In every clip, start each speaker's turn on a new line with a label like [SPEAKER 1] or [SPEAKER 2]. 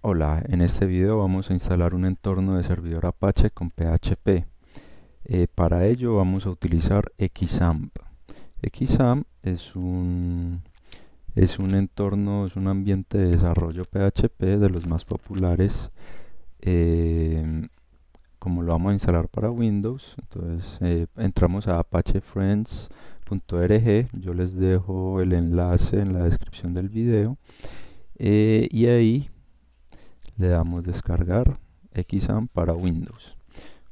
[SPEAKER 1] Hola, en este video vamos a instalar un entorno de servidor Apache con PHP. Para ello vamos a utilizar Xampp. Xampp es un entorno, es un ambiente de desarrollo PHP de los más populares. Como lo vamos a instalar para Windows, entonces entramos a apachefriends.org. Yo les dejo el enlace en la descripción del video. Y ahí le damos descargar Xampp para Windows.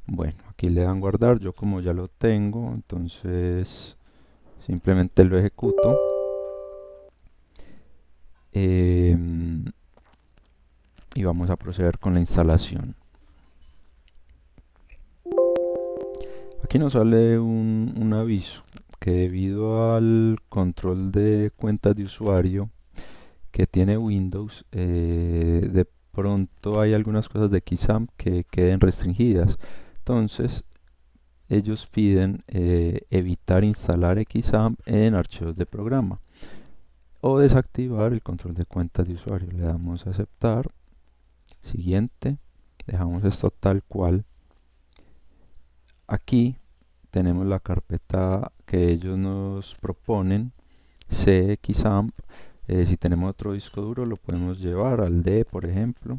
[SPEAKER 1] Bueno, aquí le dan guardar. Yo como ya lo tengo, entonces simplemente lo ejecuto. Y vamos a proceder con la instalación. Aquí nos sale un aviso que debido al control de cuentas de usuario que tiene Windows, de pronto hay algunas cosas de Xampp que queden restringidas. Entonces ellos piden evitar instalar Xampp en archivos de programa o desactivar el control de cuentas de usuario. Le damos a aceptar, siguiente, dejamos esto tal cual. Aquí tenemos la carpeta que ellos nos proponen, Xampp. Si tenemos otro disco duro lo podemos llevar al D, por ejemplo.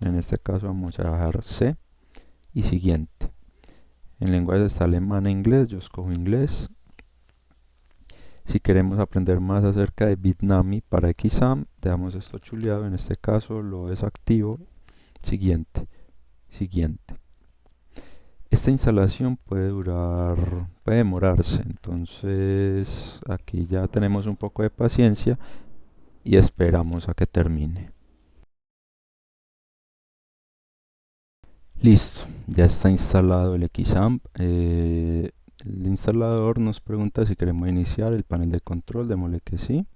[SPEAKER 1] En este caso vamos a dejar C y siguiente. En lenguajes está alemán e inglés, yo escojo inglés. Si queremos aprender más acerca de Bitnami para Xampp, dejamos esto chuleado, en este caso lo desactivo. Siguiente, siguiente. Esta instalación puede demorarse, entonces aquí ya tenemos un poco de paciencia y esperamos a que termine. Listo, ya está instalado el Xampp. El instalador nos pregunta si queremos iniciar el panel de control, démosle que sí.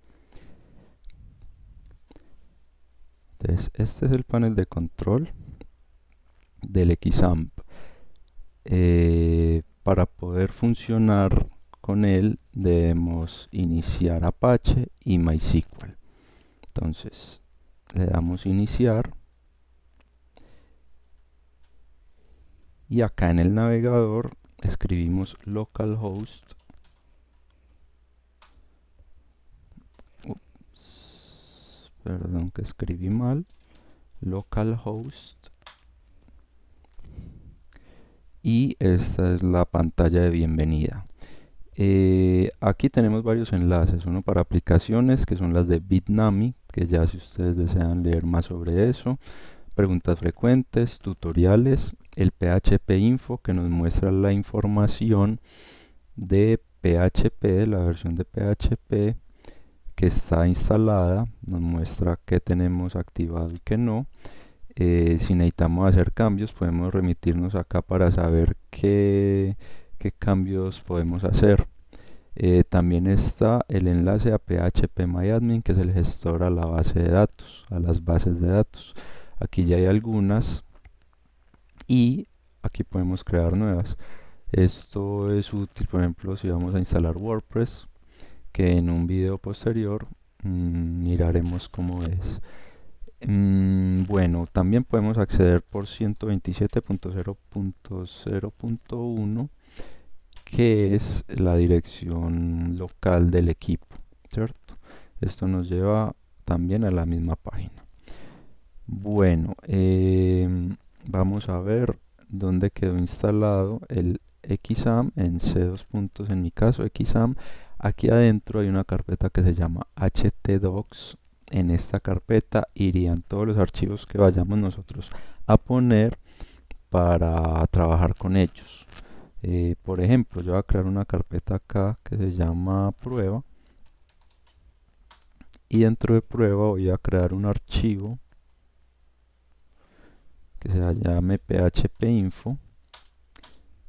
[SPEAKER 1] Entonces, este es el panel de control del Xampp. Para poder funcionar con él debemos iniciar Apache y MySQL. Entonces, le damos iniciar. Y acá en el navegador escribimos localhost. Ups, perdón que escribí mal. Localhost. Y esta es la pantalla de bienvenida. Aquí tenemos varios enlaces, uno para aplicaciones que son las de Bitnami, que ya si ustedes desean leer más sobre eso, preguntas frecuentes, tutoriales, el PHP Info que nos muestra la información de PHP, la versión de PHP que está instalada, nos muestra qué tenemos activado y qué no. Si necesitamos hacer cambios, podemos remitirnos acá para saber qué cambios podemos hacer. También está el enlace a phpMyAdmin, que es el gestor a la base de datos, a las bases de datos. Aquí ya hay algunas y aquí podemos crear nuevas. Esto es útil, por ejemplo, si vamos a instalar WordPress, que en un video posterior miraremos cómo es. Bueno, también podemos acceder por 127.0.0.1, que es la dirección local del equipo, ¿cierto? Esto nos lleva también a la misma página. Bueno, vamos a ver dónde quedó instalado el Xampp en C2 puntos, en mi caso Xampp. Aquí adentro hay una carpeta que se llama htdocs. En esta carpeta irían todos los archivos que vayamos nosotros a poner para trabajar con ellos. Por ejemplo, yo voy a crear una carpeta acá que se llama prueba, y dentro de prueba voy a crear un archivo que se llame phpinfo.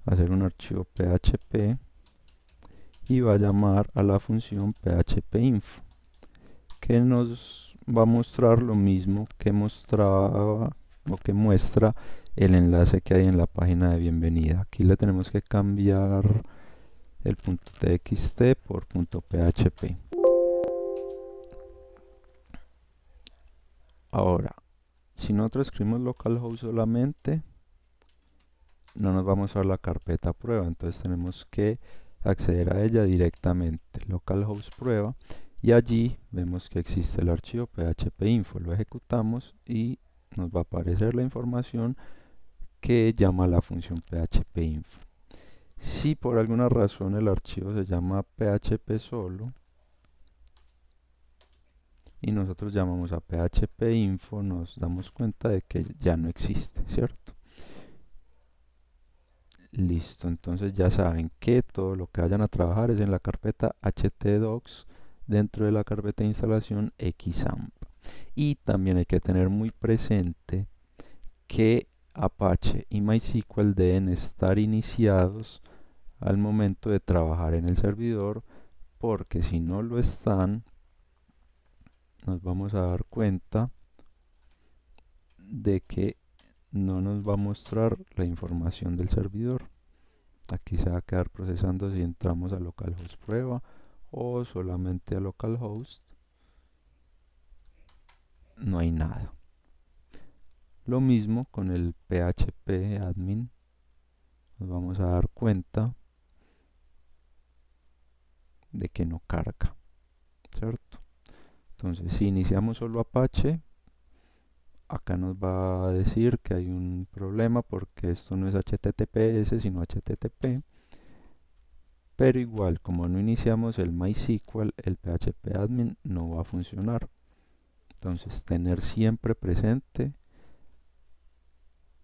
[SPEAKER 1] Va a ser un archivo php y va a llamar a la función phpinfo, que nos va a mostrar lo mismo que mostraba o que muestra el enlace que hay en la página de bienvenida. Aquí le tenemos que cambiar el .txt por .php. Ahora, si nosotros escribimos localhost solamente, no nos va a mostrar la carpeta prueba, entonces tenemos que acceder a ella directamente, localhost prueba, y allí vemos que existe el archivo phpinfo, lo ejecutamos y nos va a aparecer la información que llama la función phpinfo. Si por alguna razón el archivo se llama php solo y nosotros llamamos a phpinfo, nos damos cuenta de que ya no existe, ¿cierto? Listo, entonces ya saben que todo lo que vayan a trabajar es en la carpeta htdocs dentro de la carpeta de instalación xampp. Y también hay que tener muy presente que Apache y MySQL deben estar iniciados al momento de trabajar en el servidor, porque si no lo están, nos vamos a dar cuenta de que no nos va a mostrar la información del servidor. Aquí se va a quedar procesando si entramos a localhost prueba o solamente a localhost. No hay nada. Lo mismo con el php admin. Nos vamos a dar cuenta de que no carga, ¿cierto? Entonces, si iniciamos solo Apache, acá nos va a decir que hay un problema porque esto no es HTTPS sino HTTP. Pero igual, como no iniciamos el MySQL, el PHP admin no va a funcionar. Entonces, tener siempre presente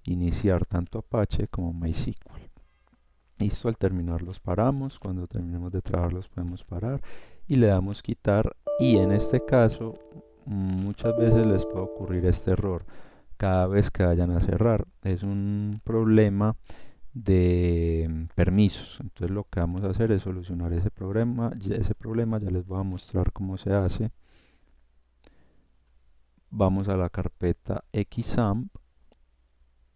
[SPEAKER 1] iniciar tanto Apache como MySQL. Listo, al terminar los paramos. Cuando terminemos de trabajar los podemos parar y le damos quitar. Y en este caso, muchas veces les puede ocurrir este error cada vez que vayan a cerrar. Es un problema de permisos. Entonces lo que vamos a hacer es solucionar ese problema. Ya les voy a mostrar cómo se hace. Vamos a la carpeta xampp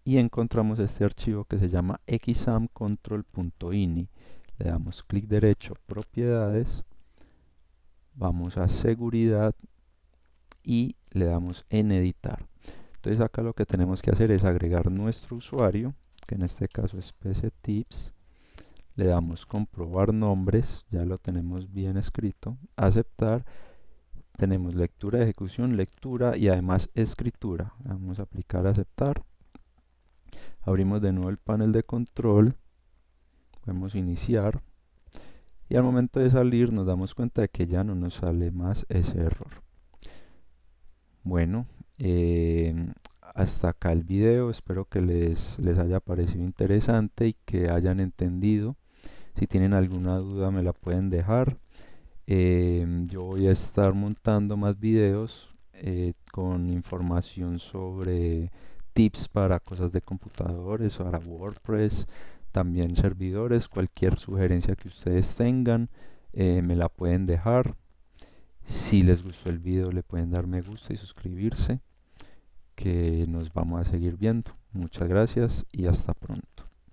[SPEAKER 1] y encontramos este archivo que se llama xampcontrol.ini. Le damos clic derecho, propiedades, vamos a seguridad y le damos en editar. Entonces acá lo que tenemos que hacer es agregar nuestro usuario, que en este caso es pctips. Le damos comprobar nombres, ya lo tenemos bien escrito, aceptar. Tenemos lectura, ejecución, lectura y además escritura. Vamos a aplicar aceptar. Abrimos de nuevo el panel de control, podemos iniciar y al momento de salir nos damos cuenta de que ya no nos sale más ese error. Bueno, hasta acá el video, espero que les haya parecido interesante y que hayan entendido. Si tienen alguna duda me la pueden dejar. Yo voy a estar montando más videos con información sobre tips para cosas de computadores, para WordPress, también servidores. Cualquier sugerencia que ustedes tengan me la pueden dejar. Si les gustó el video le pueden dar me gusta y suscribirse, que nos vamos a seguir viendo. Muchas gracias y hasta pronto.